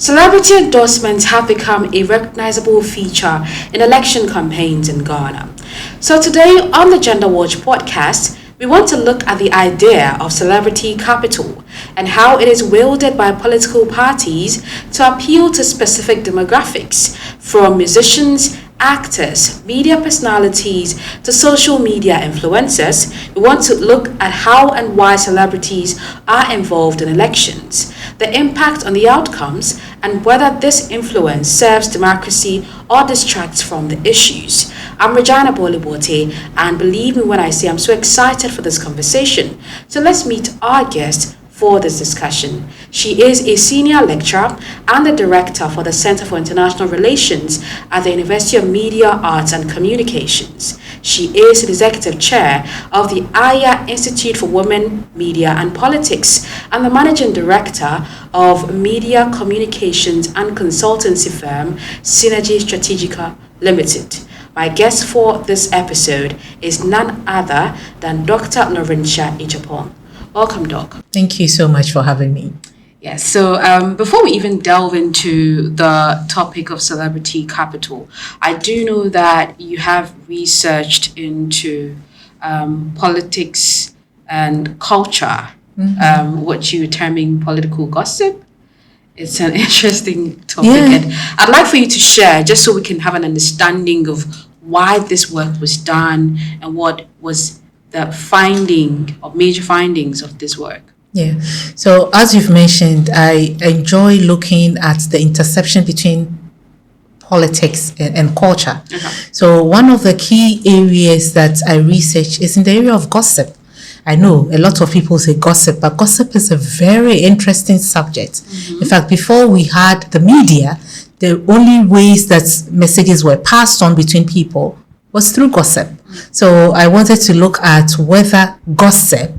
Celebrity endorsements have become a recognizable feature in election campaigns in Ghana. So today on the Gender Watch podcast, we want to look at the idea of celebrity capital and how it is wielded by political parties to appeal to specific demographics, from musicians, actors, media personalities to social media influencers. We want to look at how and why celebrities are involved in elections, the impact on the outcomes, and whether this influence serves democracy or distracts from the issues. I'm Regina Bolibote, and believe me when I say I'm so excited for this conversation. So let's meet our guest for this discussion. She is a senior lecturer and the director for the Center for International Relations at the University of Media, Arts and Communications. She is the executive chair of the Aya Institute for Women, Media and Politics and the managing director of media communications and consultancy firm Synergy Strategica Limited. My guest for this episode is none other than Dr. Laurentia Ijapong. Welcome, Doc. Thank you so much for having me. Yes, so before we even delve into the topic of celebrity capital, I do know that you have researched into politics and culture, what you're terming political gossip. It's an interesting topic, and I'd like for you to share, just so we can have an understanding of why this work was done and what was the finding or major findings of this work. Yeah. So as you've mentioned, I enjoy looking at the intersection between politics and culture. Okay. So one of the key areas that I research is in the area of gossip. I know a lot of people say gossip, but gossip is a very interesting subject. In fact, before we had the media, the only ways that messages were passed on between people was through gossip. So I wanted to look at whether gossip,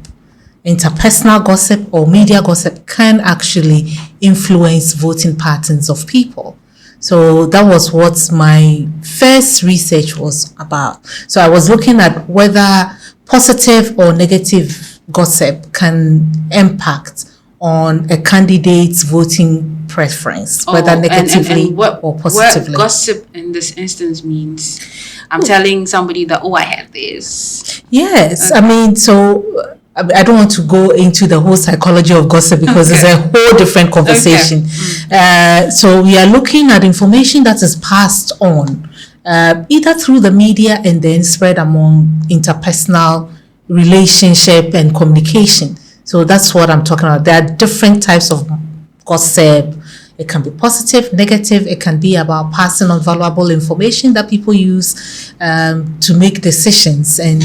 interpersonal gossip or media gossip, can actually influence voting patterns of people. So that was what my first research was about. So I was looking at whether positive or negative gossip can impact on a candidate's voting preference, whether negatively or positively. What gossip in this instance means, I'm telling somebody that, I had this. Yes, okay. I mean, so I don't want to go into the whole psychology of gossip because it's a whole different conversation. Okay. So we are looking at information that is passed on, either through the media and then spread among interpersonal relationship and communication. So that's what I'm talking about. There are different types of gossip. It can be positive, negative. It can be about passing on valuable information that people use to make decisions. And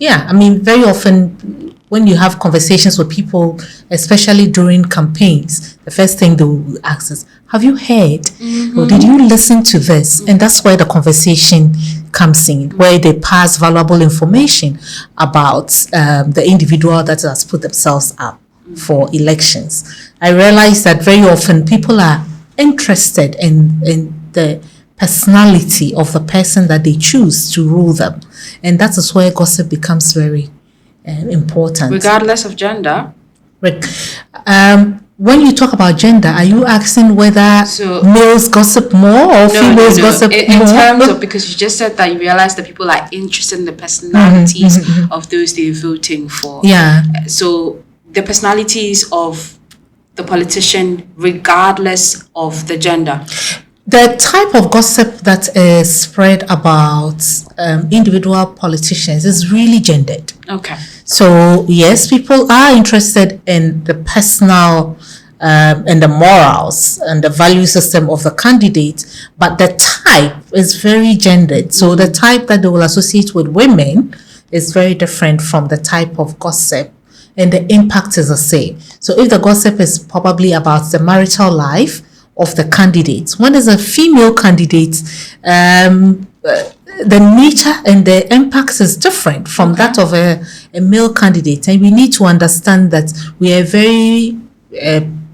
I mean, very often when you have conversations with people, especially during campaigns, the first thing they will ask is, have you heard? Or did you listen to this? And that's where the conversation comes in, where they pass valuable information about the individual that has put themselves up for elections. I realize that very often people are interested in the personality of the person that they choose to rule them. And that is where gossip becomes very important. Regardless of gender? When you talk about gender, are you asking whether males gossip more or females gossip more? In terms of, because you just said that you realize that people are interested in the personalities of those they're voting for. Yeah. So the personalities of the politician regardless of the gender. The type of gossip that is spread about individual politicians is really gendered. Okay. So yes, people are interested in the personal and the morals and the value system of the candidate, but the type is very gendered. So the type that they will associate with women is very different from the type of gossip, and the impact is the same. So if the gossip is probably about the marital life of the candidates, when there's a female candidate, the nature and the impact is different from that of a male candidate. And we need to understand that we are a very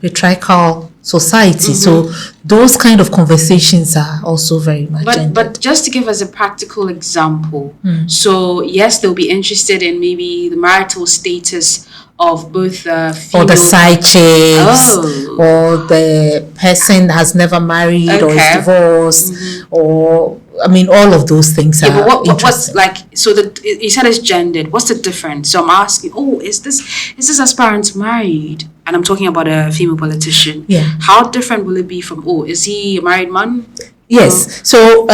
patriarchal society. So those kind of conversations are also very much But just to give us a practical example, so yes, they'll be interested in maybe the marital status of both the or the side chicks, Oh. or the person has never married or is Okay. divorced, or I mean, all of those things Yeah, are but what's interesting. like? So you said it's gendered. What's the difference? So I'm asking. Oh, is this aspirant married? And I'm talking about a female politician. Yeah. How different will it be from? Oh, is he a married man? Yes. So,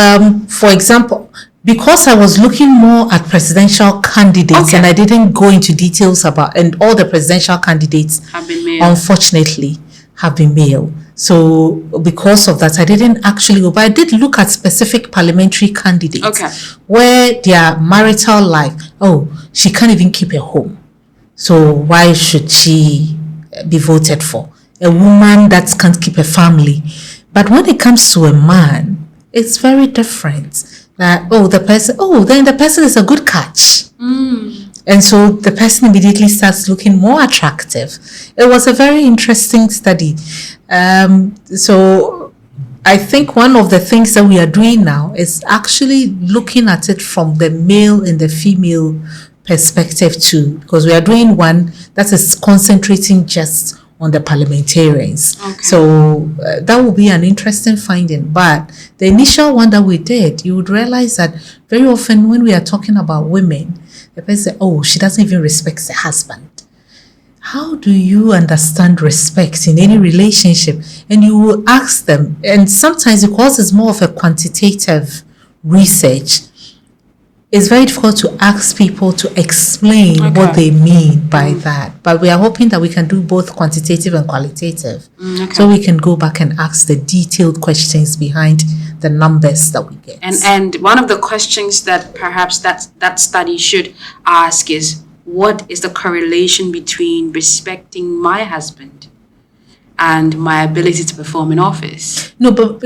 for example, because I was looking more at presidential candidates, Okay. and I didn't go into details about, and all the presidential candidates, Have been male. unfortunately, have been male. So, because of that, I didn't actually go, but I did look at specific parliamentary candidates, Okay. where their marital life, oh, she can't even keep a home. So why should she be voted for? A woman that can't keep a family. But when it comes to a man, it's very different. That then the person is a good catch. And so the person immediately starts looking more attractive. It was a very interesting study. So I think one of the things that we are doing now is actually looking at it from the male and the female perspective too, because we are doing one that is concentrating just on the parliamentarians. Okay. So that will be an interesting finding. But the initial one that we did, you would realize that very often when we are talking about women, the person say, oh, she doesn't even respect the husband. How do you understand respect in any relationship? And you will ask them, and sometimes because it's more of a quantitative research, it's very difficult to ask people to explain what they mean by that. But we are hoping that we can do both quantitative and qualitative. So we can go back and ask the detailed questions behind the numbers that we get. And one of the questions that perhaps that study should ask is, what is the correlation between respecting my husband and my ability to perform in office? No, but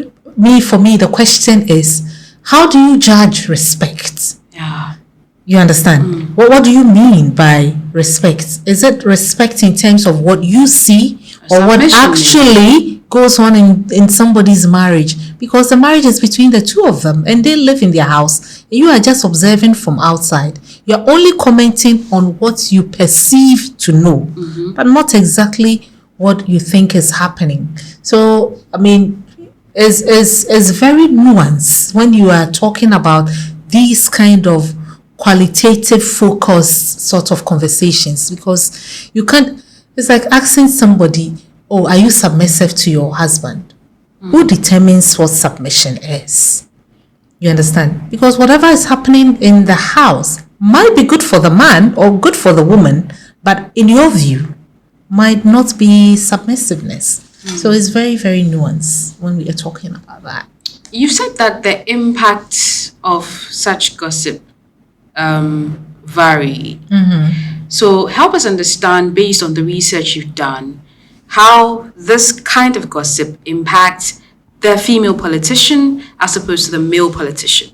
for me, the question is, how do you judge respect? Yeah. You understand? What do you mean by respect? Is it respect in terms of what you see, or what Submission, actually goes on in somebody's marriage? Because the marriage is between the two of them, and they live in their house. You are just observing from outside. You're only commenting on what you perceive to know, but not exactly what you think is happening. So, I mean, is very nuanced when you are talking about these kind of qualitative focused sort of conversations, because you can't, it's like asking somebody, oh, are you submissive to your husband? Who determines what submission is? You understand? Because whatever is happening in the house might be good for the man or good for the woman, but in your view might not be submissiveness. So it's very, very nuanced when we are talking about that. You said that the impact of such gossip vary. So help us understand, based on the research you've done, how this kind of gossip impacts the female politician as opposed to the male politician.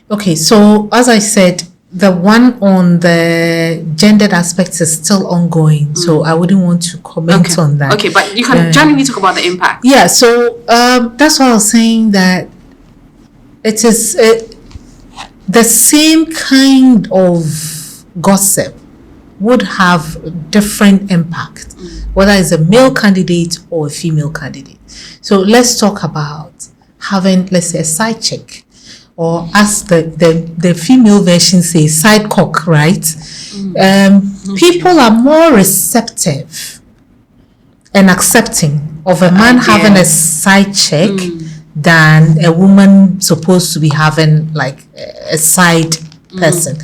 Okay, so as I said, the one on the gendered aspects is still ongoing, so I wouldn't want to comment on that. Okay, but you can generally talk about the impact. Yeah, so that's why I was saying that it is the same kind of gossip would have different impact, whether it's a male candidate or a female candidate. So let's talk about having, let's say, a side chick, or as the female version says, side cock, right? People are more receptive and accepting of a man having a side chick than a woman supposed to be having like a side person.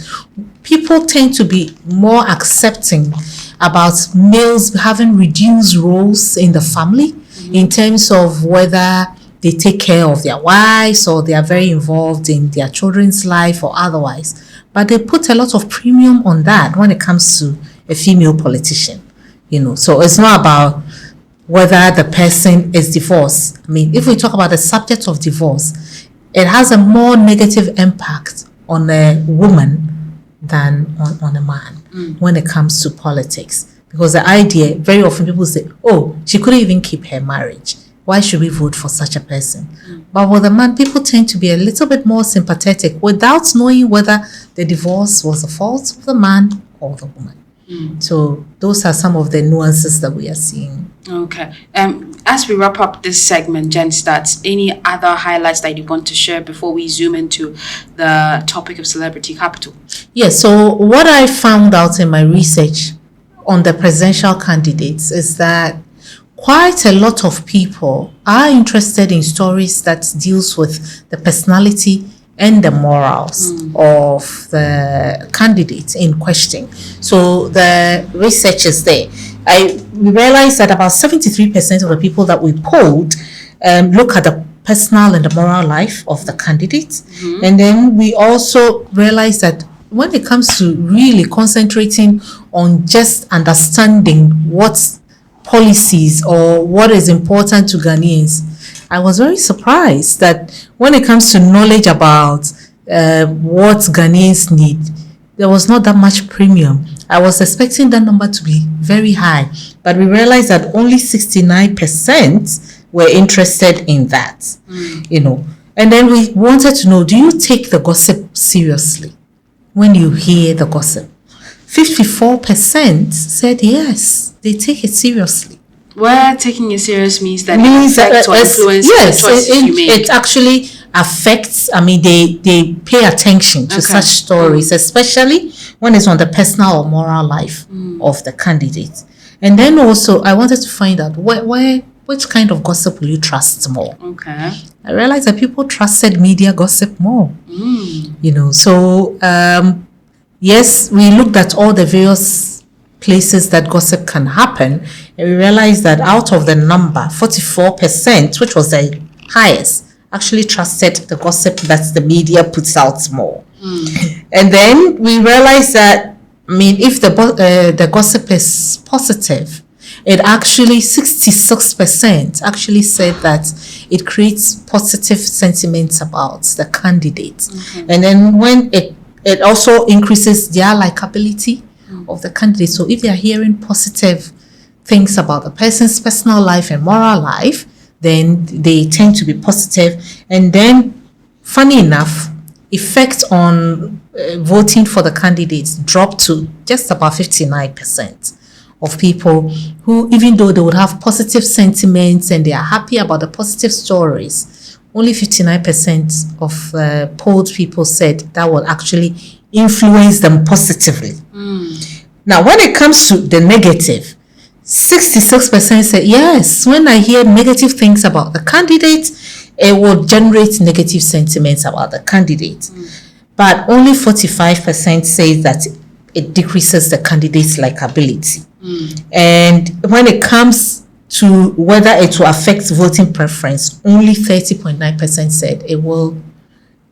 People tend to be more accepting about males having reduced roles in the family, in terms of whether they take care of their wives or they are very involved in their children's life or otherwise. But they put a lot of premium on that when it comes to a female politician, So it's not about whether the person is divorced. I mean, if we talk about the subject of divorce, it has a more negative impact on a woman than on a man when it comes to politics. Because the idea, very often people say, oh, she couldn't even keep her marriage. Why should we vote for such a person? But with a man, people tend to be a little bit more sympathetic without knowing whether the divorce was the fault of the man or the woman. So those are some of the nuances that we are seeing. Okay. As we wrap up this segment, Jen Stats, any other highlights that you want to share before we zoom into the topic of celebrity capital? Yes, so what I found out in my research on the presidential candidates is that quite a lot of people are interested in stories that deals with the personality and the morals of the candidate in question. So the research is there. We realized that about 73% of the people that we polled look at the personal and the moral life of the candidate. And then we also realized that when it comes to really concentrating on just understanding what policies or what is important to Ghanaians, I was very surprised that when it comes to knowledge about what Ghanaians need, there was not that much premium. I was expecting that number to be very high, but we realized that only 69% were interested in that, And then we wanted to know, do you take the gossip seriously when you hear the gossip? 54% said yes, they take it seriously. Where taking it serious means that it affects or influences the choices you make. It actually affects, they pay attention to such stories, especially when it's on the personal or moral life of the candidate. And then also, I wanted to find out which kind of gossip will you trust more? Okay. I realized that people trusted media gossip more. So yes, we looked at all the various places that gossip can happen, and we realized that out of the number, 44%, which was the highest, actually trusted the gossip that the media puts out more. And then we realized that, if the gossip is positive, it actually 66% actually said that it creates positive sentiments about the candidate. And then when it also increases their likability of the candidate. So if they are hearing positive things about the person's personal life and moral life, then they tend to be positive. And then, funny enough, effect on voting for the candidates dropped to just about 59% of people who, even though they would have positive sentiments and they are happy about the positive stories, only 59% of polled people said that will actually influence them positively. Now, when it comes to the negative, 66% said, yes, when I hear negative things about the candidate, it will generate negative sentiments about the candidate. But only 45% say that it decreases the candidate's likability. And when it comes to whether it will affect voting preference, only 30.9% said it will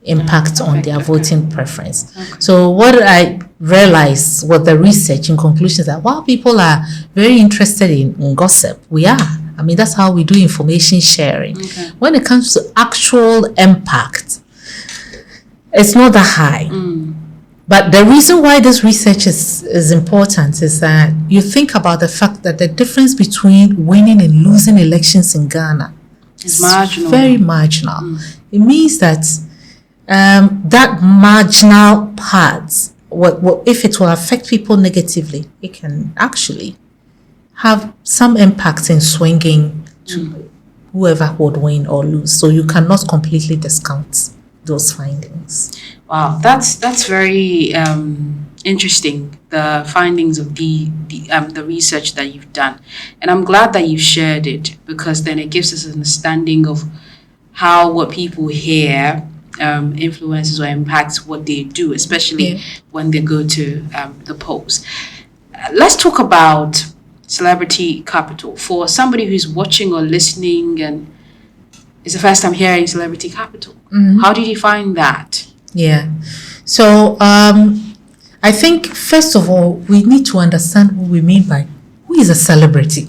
impact on their voting preference. So what I realized with the research in conclusion is that while people are very interested in gossip, we are. That's how we do information sharing. When it comes to actual impact, it's not that high. But the reason why this research is important is that you think about the fact that the difference between winning and losing elections in Ghana is marginal. Very marginal. It means that that marginal part, if it will affect people negatively, it can actually have some impact in swinging to whoever would win or lose. So you cannot completely discount those findings. Wow, that's very interesting, the findings of the research that you've done. And I'm glad that you've shared it, because then it gives us an understanding of how what people hear influences or impacts what they do, especially when they go to the polls. Let's talk about celebrity capital. For somebody who's watching or listening and it's the first time hearing celebrity capital, how did you find that? So I think first of all we need to understand what we mean by who is a celebrity.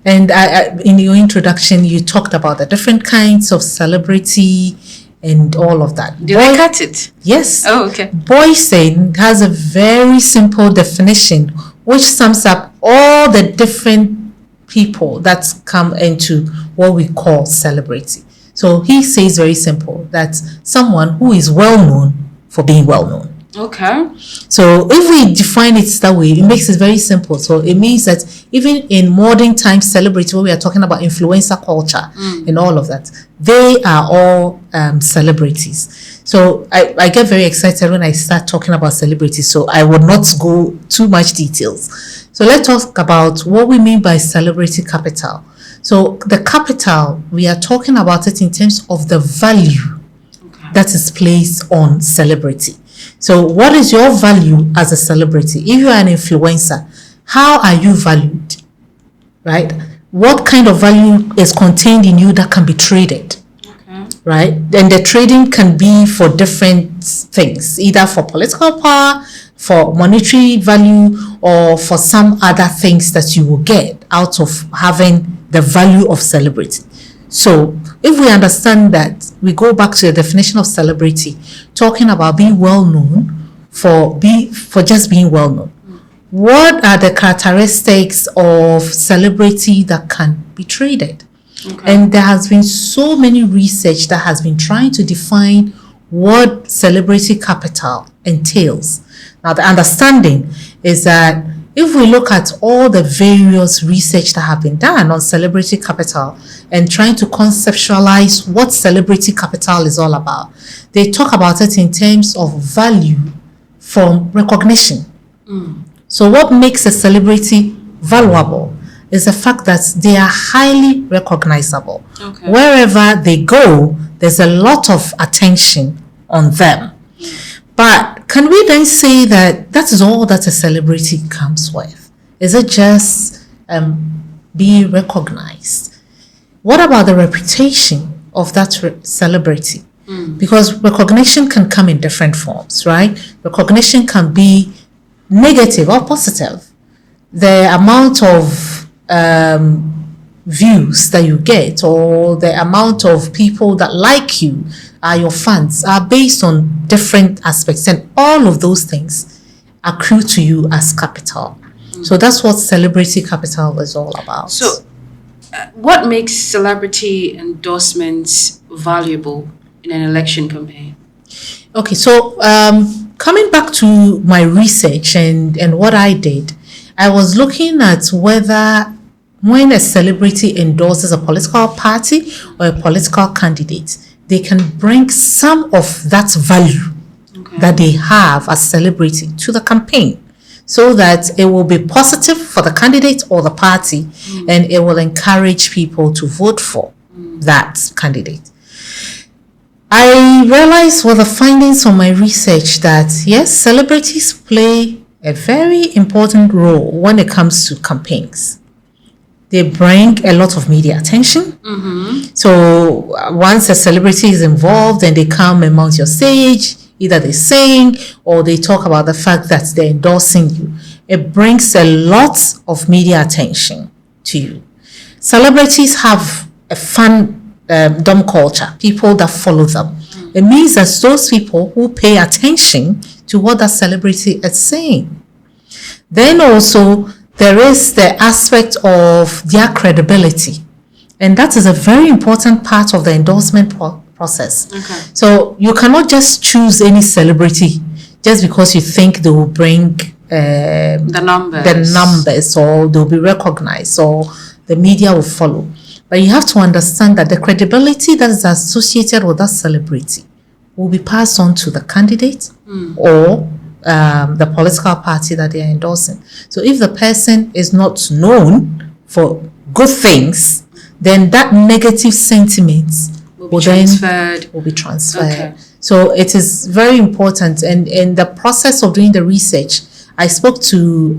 And I, in your introduction you talked about the different kinds of celebrity and all of that. Did I cut it? Yes. Oh, okay. Boysen has a very simple definition which sums up all the different people that come into what we call celebrity. So he says very simple that someone who is well known for being well known. Okay. So if we define it that way, it makes it very simple. So it means that even in modern times, celebrity, where we are talking about influencer culture and all of that, they are all celebrities. So I get very excited when I start talking about celebrities. So I will not go too much details. So let's talk about what we mean by celebrity capital. So the capital, we are talking about it in terms of the value that is placed on celebrity. So what is your value as a celebrity? If you are an influencer, how are you valued? Right? What kind of value is contained in you that can be traded? Okay. Right? And the trading can be for different things, either for political power, for monetary value, or for some other things that you will get out of having the value of celebrity. So if we understand that, we go back to the definition of celebrity, talking about being well known for just being well known. What are the characteristics of celebrity that can be traded? Okay. And there has been so many research that has been trying to define what celebrity capital entails. Now, the understanding is that if we look at all the various research that have been done on celebrity capital and trying to conceptualize what celebrity capital is all about, they talk about it in terms of value from recognition. So what makes a celebrity valuable is the fact that they are highly recognizable. Okay. Wherever they go, there's a lot of attention on them. But can we then say that that is all that a celebrity comes with? Is it just being recognized? What about the reputation of that celebrity? Because recognition can come in different forms, right? Recognition can be negative or positive. The amount of views that you get, or the amount of people that like you, are your fans, are based on different aspects, and all of those things accrue to you as capital. So that's what celebrity capital is all about. So what makes celebrity endorsements valuable in an election campaign? Okay, so coming back to my research and what I did, I was looking at whether when a celebrity endorses a political party or a political candidate, they can bring some of that value that they have as celebrity to the campaign, so that it will be positive for the candidate or the party, and it will encourage people to vote for that candidate. I realized with the findings from my research that yes, celebrities play a very important role when it comes to campaigns. They bring a lot of media attention. So once a celebrity is involved and they come and mount your stage, either they sing or they talk about the fact that they're endorsing you, it brings a lot of media attention to you. Celebrities have a fandom culture, people that follow them. It means that those people who pay attention to what that celebrity is saying. Then also, there is the aspect of their credibility. And that is a very important part of the endorsement process. Okay. So you cannot just choose any celebrity just because you think they will bring the numbers, or they'll be recognized, or the media will follow. But you have to understand that the credibility that is associated with that celebrity will be passed on to the candidate or the political party that they are endorsing. So if the person is not known for good things, then that negative sentiment will be transferred. Okay. So it is very important. And in the process of doing the research, I spoke to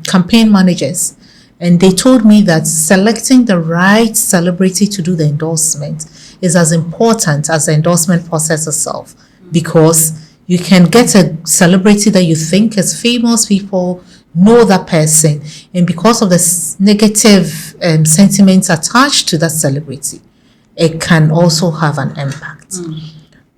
campaign managers, and they told me that selecting the right celebrity to do the endorsement is as important as the endorsement process itself, because you can get a celebrity that you think is famous, people know that person, and because of the negative sentiments attached to that celebrity, it can also have an impact.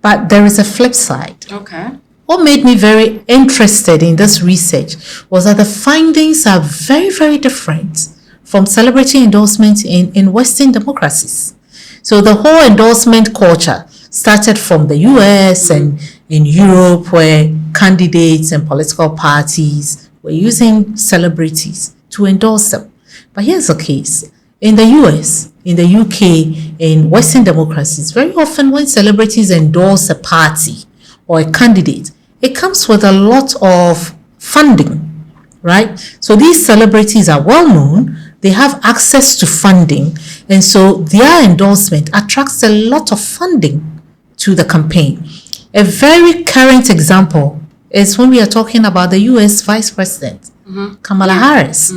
But there is a flip side. Okay. What made me very interested in this research was that the findings are very, very different from celebrity endorsement in Western democracies. So the whole endorsement culture started from the US and in Europe, where candidates and political parties were using celebrities to endorse them. But here's the case. In the US, in the UK, in Western democracies, very often when celebrities endorse a party or a candidate, it comes with a lot of funding, right? So these celebrities are well known, they have access to funding, and so their endorsement attracts a lot of funding to the campaign. A very current example is when we are talking about the US Vice President, Kamala Harris.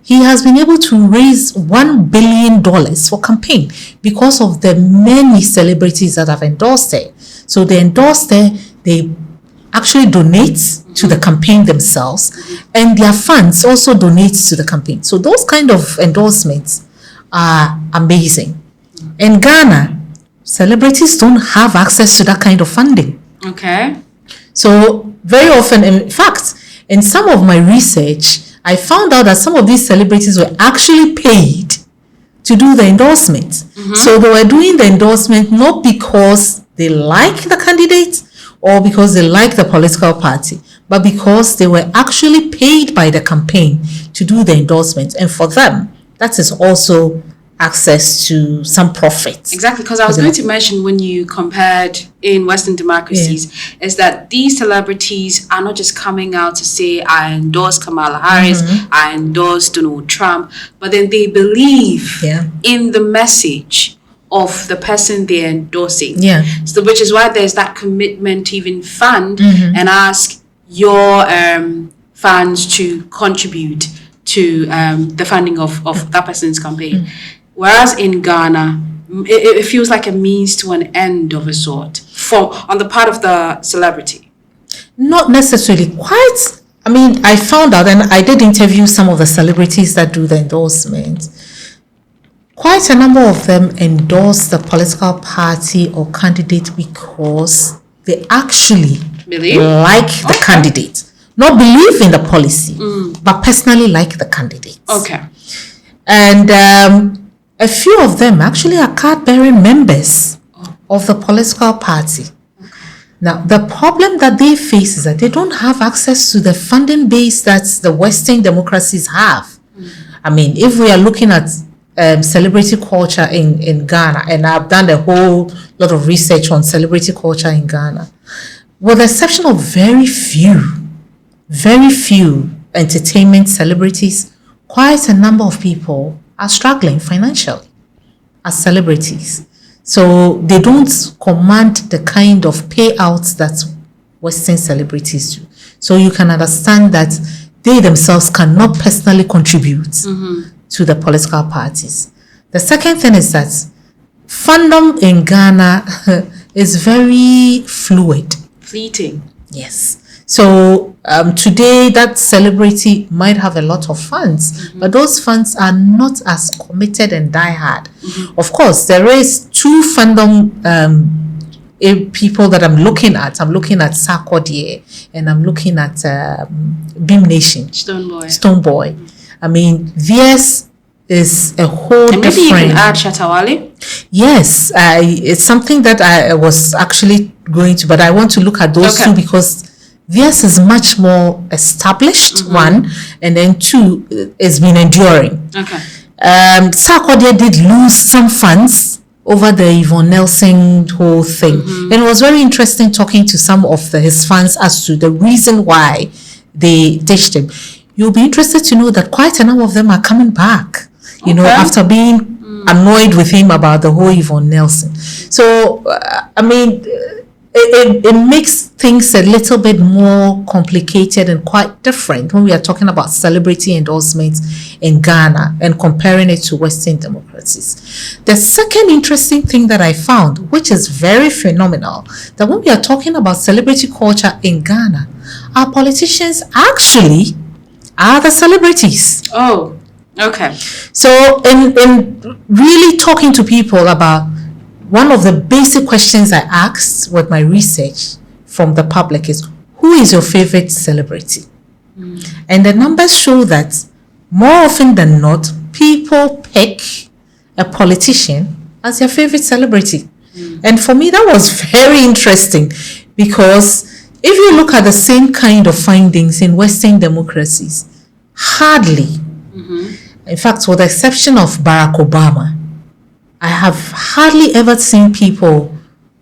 He has been able to raise $1 billion for campaign because of the many celebrities that have endorsed her. So they endorse her, they actually donate to the campaign themselves, and their funds also donate to the campaign. So those kind of endorsements are amazing. In Ghana, celebrities don't have access to that kind of funding. Okay. So very often, in fact, in some of my research, I found out that some of these celebrities were actually paid to do the endorsement. So they were doing the endorsement not because they like the candidate or because they like the political party, but because they were actually paid by the campaign to do the endorsement. And for them, that is also access to some profit. Exactly, because I was going to mention when you compared in Western democracies, is that these celebrities are not just coming out to say, I endorse Kamala Harris, I endorse Donald Trump, but then they believe in the message of the person they're endorsing. So, which is why there's that commitment to even fund and ask your fans to contribute to the funding of that person's campaign. Whereas in Ghana, it feels like a means to an end of a sort on the part of the celebrity. Not necessarily. I found out, and I did interview some of the celebrities that do the endorsement. Quite a number of them endorse the political party or candidate because they actually like the candidate. Not believe in the policy, but personally like the candidate. Okay. And a few of them actually are card-bearing members of the political party. Now, the problem that they face is that they don't have access to the funding base that the Western democracies have. If we are looking at celebrity culture in Ghana, and I've done a whole lot of research on celebrity culture in Ghana, with the exception of very few entertainment celebrities, quite a number of people are struggling financially as celebrities. So they don't command the kind of payouts that Western celebrities do. So you can understand that they themselves cannot personally contribute to the political parties. The second thing is that fandom in Ghana is very fluid. Fleeting. Yes. So today that celebrity might have a lot of fans, but those fans are not as committed and diehard. Of course, there is two fandom people that I'm looking at. I'm looking at Sarkodie and I'm looking at Beam Nation. Stoneboy. Theirs is a whole different. Maybe you can add Shatawale. Yes, it's something that I was actually going to, but I want to look at those two because theirs is much more established, one, and then two, it's been enduring. Sarkodie did lose some funds over the Yvonne Nelson whole thing. And it was very interesting talking to some of his fans as to the reason why they ditched him. You'll be interested to know that quite a number of them are coming back, after being annoyed with him about the whole Yvonne Nelson. So, it makes things a little bit more complicated and quite different when we are talking about celebrity endorsements in Ghana and comparing it to Western democracies. The second interesting thing that I found, which is very phenomenal, that when we are talking about celebrity culture in Ghana, our politicians actually are the celebrities. Oh, okay. So in really talking to people about one of the basic questions I asked with my research from the public is, who is your favorite celebrity? And the numbers show that more often than not, people pick a politician as their favorite celebrity. And for me, that was very interesting Because if you look at the same kind of findings in Western democracies, hardly, in fact, with the exception of Barack Obama, I have hardly ever seen people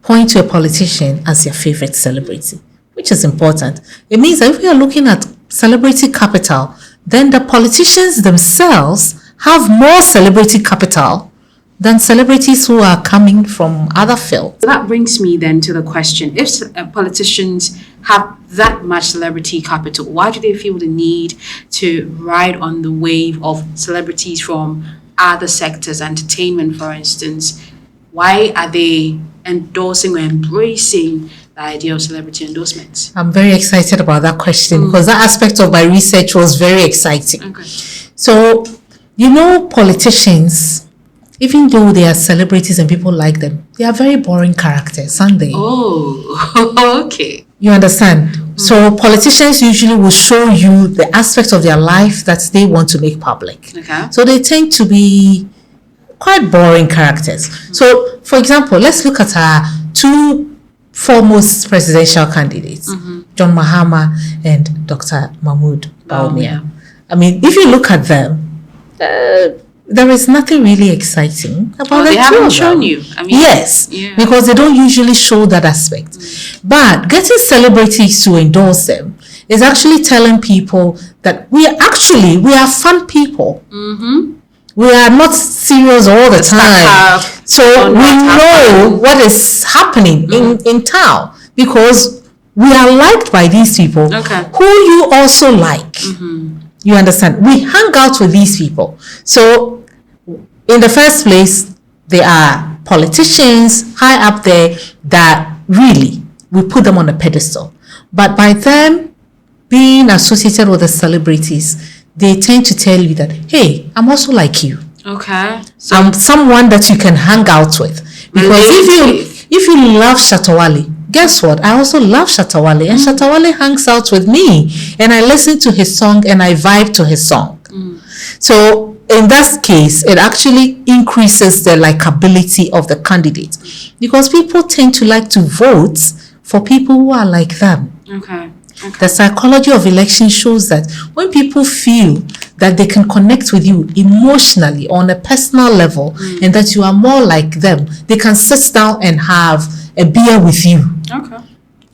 point to a politician as their favorite celebrity, which is important. It means that if we are looking at celebrity capital, then the politicians themselves have more celebrity capital than celebrities who are coming from other fields. That brings me then to the question, if politicians have that much celebrity capital, why do they feel the need to ride on the wave of celebrities from other sectors, entertainment for instance? Why are they endorsing or embracing the idea of celebrity endorsements? I'm very excited about that question because that aspect of my research was very exciting. Okay. So, politicians, even though they are celebrities and people like them, they are very boring characters, aren't they? Oh, okay. You understand? So politicians usually will show you the aspects of their life that they want to make public. Okay. So they tend to be quite boring characters. So, for example, let's look at our two foremost presidential candidates, John Mahama and Dr. Mahmoud Bawumia. I mean, if you look at them, there is nothing really exciting about They the two haven't of shown them. you. I mean, Yes, yeah. because they don't usually show that aspect. But getting celebrities to endorse them is actually telling people that we are fun people. We are not serious all the time. So we know what is happening in town because we are liked by these people who you also like. You understand? We hang out with these people. So in the first place, they are politicians high up there that really we put them on a pedestal. But by them being associated with the celebrities, they tend to tell you that, hey, I'm also like you. Okay. So I'm someone that you can hang out with. Because if you love Shatawale, guess what? I also love Shatawale, and Shatawale hangs out with me, and I listen to his song and I vibe to his song. So in that case, it actually increases the likability of the candidate because people tend to like to vote for people who are like them. okay. The psychology of election shows that when people feel that they can connect with you emotionally on a personal level and that you are more like them, they can sit down and have a beer with you, Okay.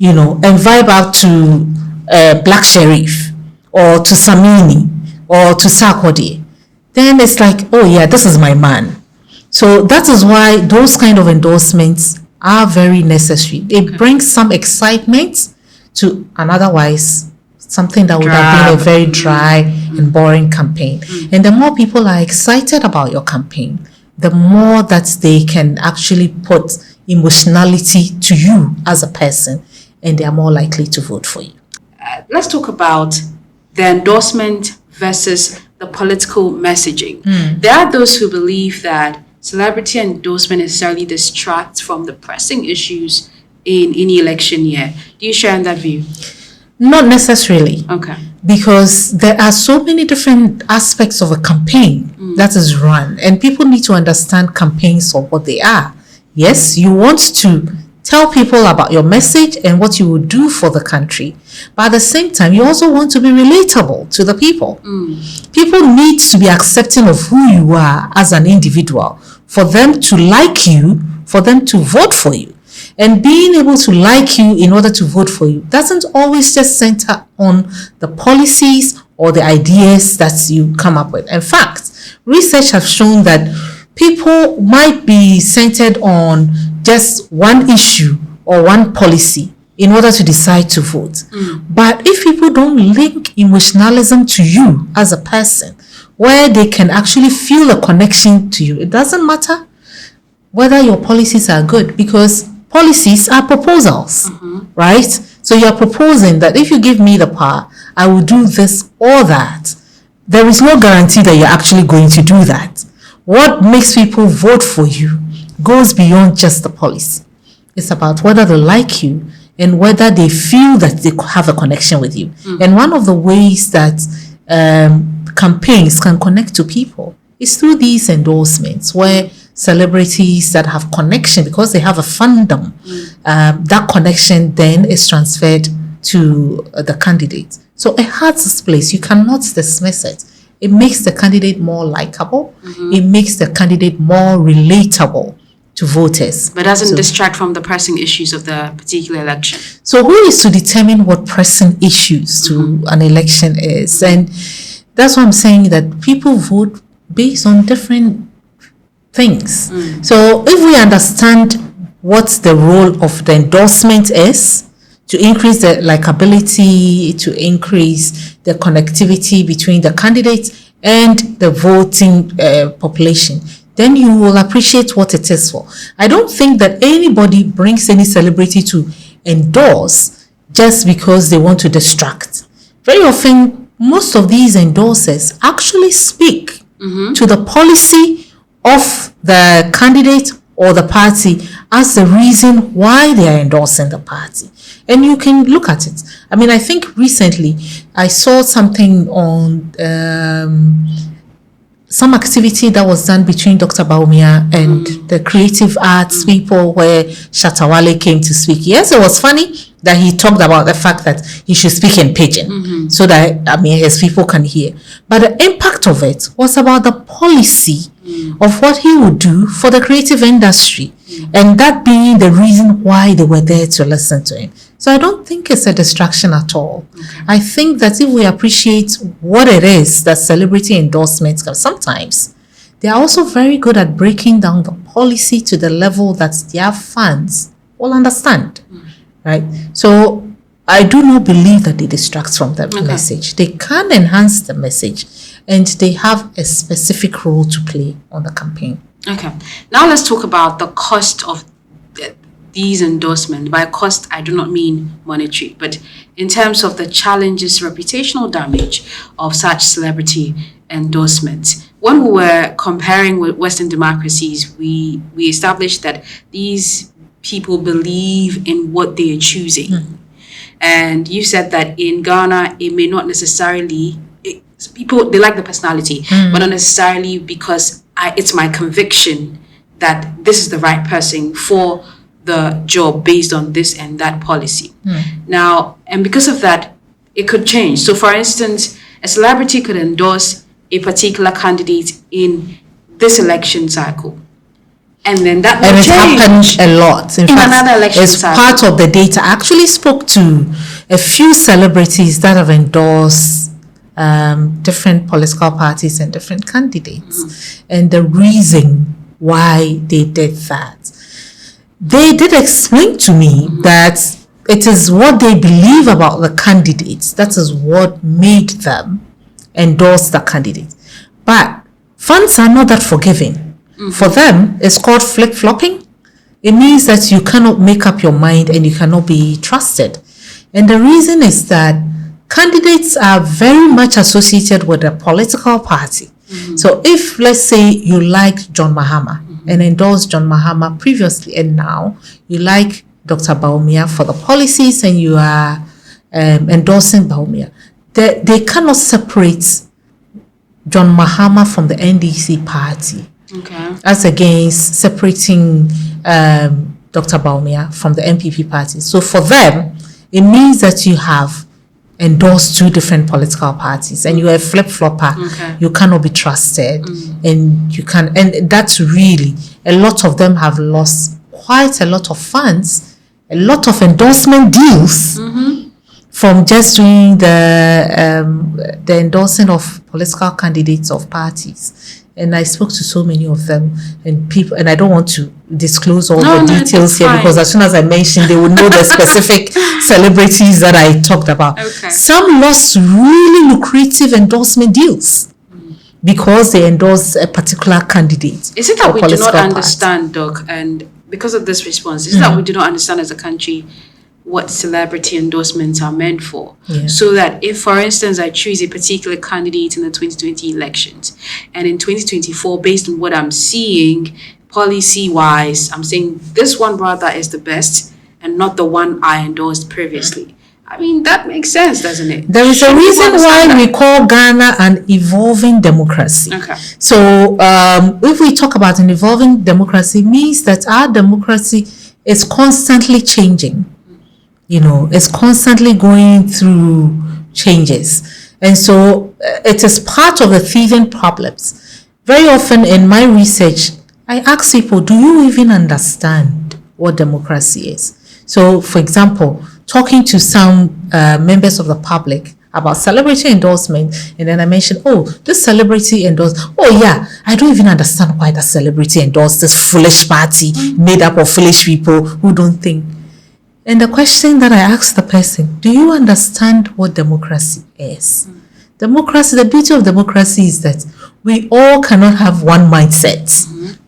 and vibe out to Black Sheriff or to Samini or to Sarkodie. Then it's like, oh yeah, this is my man. So that is why those kind of endorsements are very necessary. It brings some excitement to an otherwise something that would have been a very dry and boring campaign. And the more people are excited about your campaign, the more that they can actually put emotionality to you as a person, and they are more likely to vote for you. Let's talk about the endorsement versus the political messaging. There are those who believe that celebrity endorsement necessarily distracts from the pressing issues in any election year. Do you share in that view? Not necessarily. Okay. Because there are so many different aspects of a campaign that is run, and people need to understand campaigns for what they are. Yes, you want to tell people about your message and what you will do for the country, but at the same time, you also want to be relatable to the people. People need to be accepting of who you are as an individual for them to like you, for them to vote for you. And being able to like you in order to vote for you doesn't always just center on the policies or the ideas that you come up with. In fact, research has shown that people might be centered on just one issue or one policy in order to decide to vote. But if people don't link emotionalism to you as a person, where they can actually feel a connection to you, it doesn't matter whether your policies are good, because policies are proposals, right? So you're proposing that if you give me the power, I will do this or that. There is no guarantee that you're actually going to do that. What makes people vote for you goes beyond just the policy. It's about whether they like you and whether they feel that they have a connection with you. And one of the ways that campaigns can connect to people is through these endorsements, where celebrities that have connection because they have a fandom. That connection then is transferred to the candidate. So it has its place. You cannot dismiss it. It makes the candidate more likable. It makes the candidate more relatable to voters. But doesn't distract from the pressing issues of the particular election. So who is to determine what pressing issues to an election is? And that's why I'm saying that people vote based on different things. So if we understand what the role of the endorsement is, to increase the likability, to increase the connectivity between the candidates and the voting population, then you will appreciate what it is for. I don't think that anybody brings any celebrity to endorse just because they want to distract. Very often, most of these endorsers actually speak to the policy of the candidate or the party as the reason why they are endorsing the party. And you can look at it. I mean, I think recently I saw something on some activity that was done between Dr. Baumia and the creative arts people where Shatawale came to speak. Yes, it was funny that he talked about the fact that he should speak in pidgin so that, I mean, his people can hear. But the impact of it was about the policy of what he would do for the creative industry, and that being the reason why they were there to listen to him. So I don't think it's a distraction at all. I think that if we appreciate what it is that celebrity endorsements can, sometimes they are also very good at breaking down the policy to the level that their fans will understand, right? So I do not believe that they distract from the message. They can enhance the message, and they have a specific role to play on the campaign. Okay. Now let's talk about the cost of these endorsements. By cost, I do not mean monetary, but in terms of the challenges, reputational damage of such celebrity endorsements. When we were comparing with Western democracies, we established that these people believe in what they are choosing. And you said that in Ghana, it may not necessarily, people, they like the personality, but not necessarily because it's my conviction that this is the right person for the job based on this and that policy. Now, and because of that, it could change. So for instance, a celebrity could endorse a particular candidate in this election cycle, and then that will change. And it happened a lot. In fact, another election as cycle. part of the data, I actually spoke to a few celebrities that have endorsed different political parties and different candidates, and the reason why they did that. They did explain to me that it is what they believe about the candidates that is what made them endorse the candidate. But fans are not that forgiving. For them, it's called flip-flopping. It means that you cannot make up your mind and you cannot be trusted. And the reason is that candidates are very much associated with a political party. So if, let's say, you like John Mahama and endorsed John Mahama previously, and now you like Dr. Baumia for the policies and you are endorsing Baumia, they cannot separate John Mahama from the NDC party. As against separating Dr. Baumia from the MPP party. So for them, it means that you have endorsed two different political parties and you are a flip-flopper. You cannot be trusted, and that's really, a lot of them have lost quite a lot of funds, a lot of endorsement deals from just doing the endorsing of political candidates of parties. And I spoke to so many of them, and people, and I don't want to disclose all the details here because as soon as I mention, they would know the specific celebrities that I talked about. Some lost really lucrative endorsement deals because they endorsed a particular candidate. Is it that we do not understand, Doc, and because of this response, is it that we do not understand as a country what celebrity endorsements are meant for? So that if, for instance, I choose a particular candidate in the 2020 elections, and in 2024, based on what I'm seeing policy-wise, I'm saying this one brother is the best and not the one I endorsed previously. I mean, that makes sense, doesn't it? There is a reason why we call Ghana an evolving democracy. Okay. So if we talk about an evolving democracy, it means that our democracy is constantly changing. It's constantly going through changes. And so it is part of the thieving problems. Very often in my research, I ask people, do you even understand what democracy is? So, for example, talking to some members of the public about celebrity endorsement, and then I mentioned, this celebrity endorsed, I don't even understand why that celebrity endorsed this foolish party made up of foolish people who don't think. And the question that I asked the person, do you understand what democracy is? Democracy, the beauty of democracy is that we all cannot have one mindset,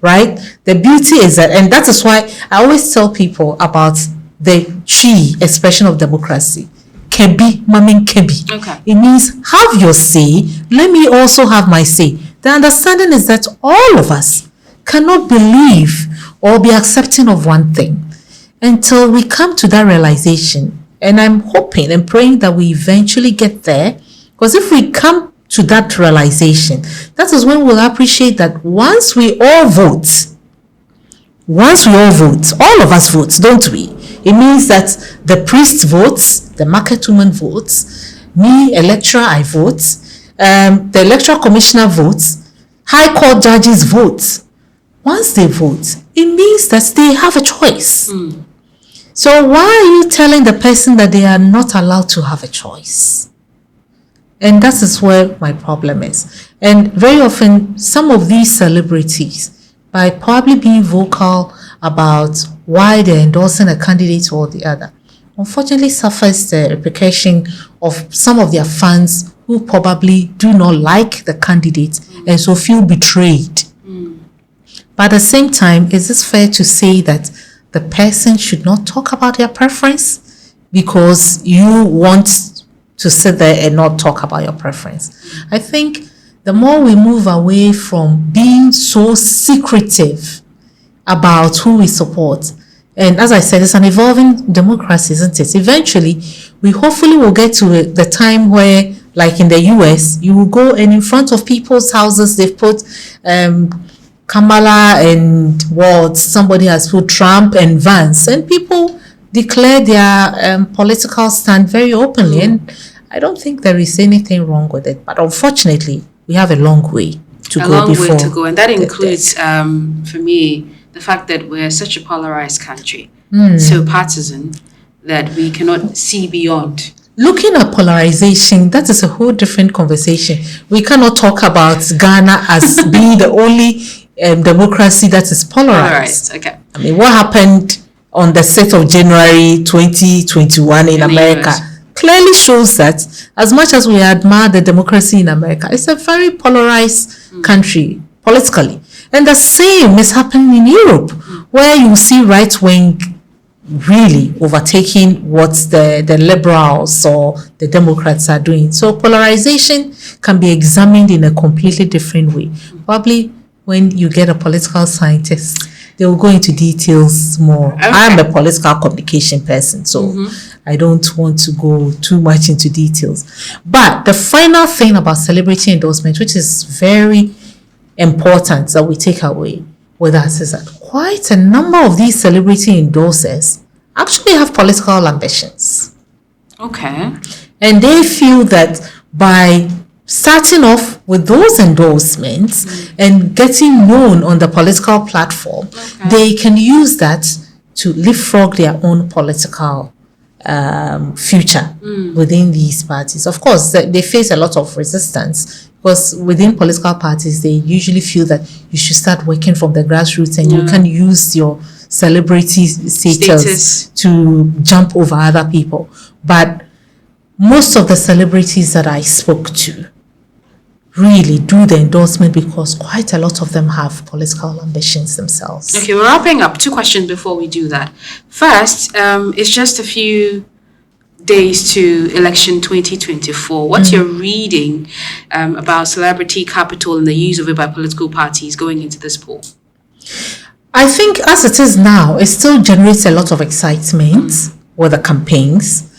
right? The beauty is that, and that is why I always tell people about the Chi expression of democracy. Kebi, mamin kebi. Okay. It means have your say, let me also have my say. The understanding is that all of us cannot believe or be accepting of one thing until we come to that realization. And I'm hoping and praying that we eventually get there, because if we come to that realization, that is when we'll appreciate that once we all vote, all of us vote, don't we? It means that the priest votes, the market woman votes, me, electoral, I vote, the electoral commissioner votes, high court judges vote. Once they vote, it means that they have a choice. So why are you telling the person that they are not allowed to have a choice? And that is where my problem is. And very often, some of these celebrities, by probably being vocal about why they're endorsing a candidate or the other, unfortunately suffers the repercussion of some of their fans who probably do not like the candidate and so feel betrayed. But at the same time, is it fair to say that the person should not talk about their preference because you want to sit there and not talk about your preference? I think the more we move away from being so secretive about who we support, and as I said, it's an evolving democracy, isn't it? Eventually, we hopefully will get to the time where, like in the US, you will go and in front of people's houses, they've put Kamala and somebody has put Trump and Vance, and people declare their political stand very openly. And I don't think there is anything wrong with it. But unfortunately, we have a long way to go. And that includes, for me, the fact that we're such a polarized country, so partisan, that we cannot see beyond. Looking at polarization, that is a whole different conversation. We cannot talk about Ghana as being the only democracy that is polarized. Okay. I mean, what happened on the 6th of January 2021 in America clearly shows that as much as we admire the democracy in America, it's a very polarized country politically. And the same is happening in Europe, where you see right-wing really overtaking what the liberals or the Democrats are doing. So polarization can be examined in a completely different way. Probably when you get a political scientist, they will go into details more. Okay. I'm a political communication person, so I don't want to go too much into details. But the final thing about celebrity endorsement, which is very important that we take away with us, is that quite a number of these celebrity endorsers actually have political ambitions. Okay. And they feel that by starting off with those endorsements and getting known on the political platform, they can use that to leapfrog their own political future within these parties. Of course, they face a lot of resistance, because within political parties, they usually feel that you should start working from the grassroots and you can use your celebrity status to jump over other people. But most of the celebrities that I spoke to really do the endorsement because quite a lot of them have political ambitions themselves. Okay, we're wrapping up. 2 questions before we do that. First, it's just a few days to election 2024. What's your reading about celebrity capital and the use of it by political parties going into this poll? I think as it is now, it still generates a lot of excitement with the campaigns.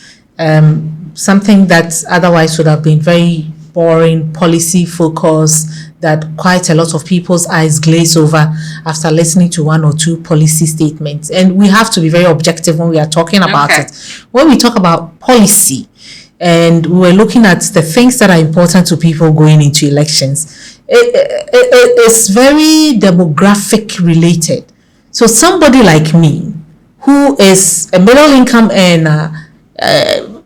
something that otherwise would have been very boring, policy focused, that quite a lot of people's eyes glaze over after listening to one or two policy statements. And we have to be very objective when we are talking about it. When we talk about policy, and we're looking at the things that are important to people going into elections, it's very demographic related. So somebody like me, who is a middle income earner,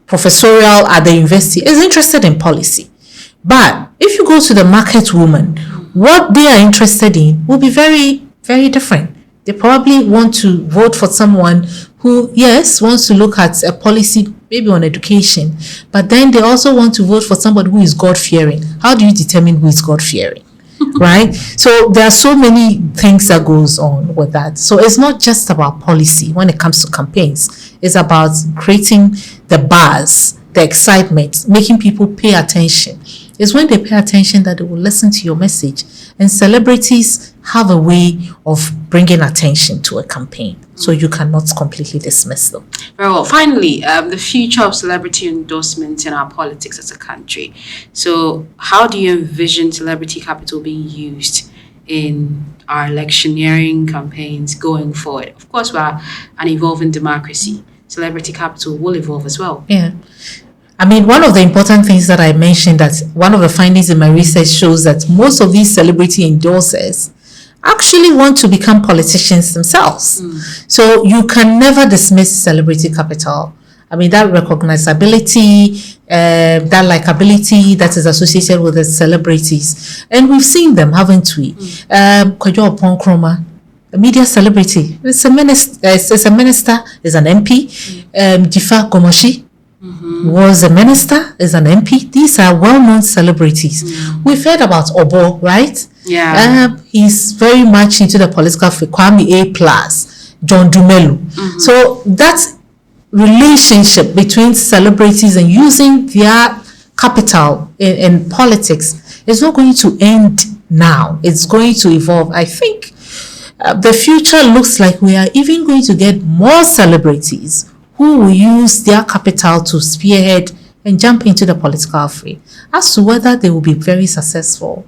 professorial at the university, is interested in policy. But if you go to the market woman, what they are interested in will be very, very different. They probably want to vote for someone who, yes, wants to look at a policy maybe on education, but then they also want to vote for somebody who is God-fearing. How do you determine who is God-fearing? Right? So there are so many things that goes on with that. So it's not just about policy when it comes to campaigns. It's about creating the buzz, the excitement, making people pay attention. It's when they pay attention that they will listen to your message. And celebrities have a way of bringing attention to a campaign. So you cannot completely dismiss them. Very well. Finally, the future of celebrity endorsements in our politics as a country. So how do you envision celebrity capital being used in our electioneering campaigns going forward? Of course, we are an evolving democracy. Celebrity capital will evolve as well. Yeah. I mean, one of the important things that I mentioned, that one of the findings in my research shows that most of these celebrity endorsers actually want to become politicians themselves. So you can never dismiss celebrity capital. I mean, that recognizability, that likability that is associated with the celebrities. And we've seen them, haven't we? Kojo Ponkroma, a media celebrity, is a minister, is an MP. Jifa Gomoshi was a minister, is an MP. These are well-known celebrities. We've heard about Obo, right? Yeah. He's very much into the political field. Kwame A+, John Dumelu. So that relationship between celebrities and using their capital in politics is not going to end now. It's going to evolve. I think the future looks like we are even going to get more celebrities who will use their capital to spearhead and jump into the political fray. As to whether they will be very successful,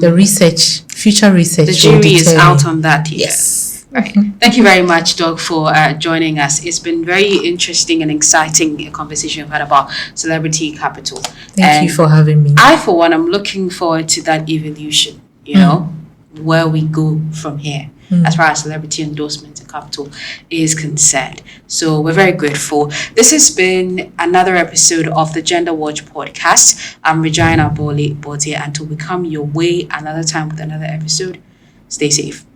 the research, future research, the jury is out on that. Yes. Right. Thank you very much, Doug, for joining us. It's been very interesting and exciting conversation we've had about celebrity capital. Thank you for having me. I, for one, am looking forward to that evolution, you know, where we go from here as far as celebrity endorsement and capital is concerned. So we're very grateful. This has been another episode of the Gender Watch podcast. I'm Regina Bolte, until we come your way another time with another episode. Stay safe.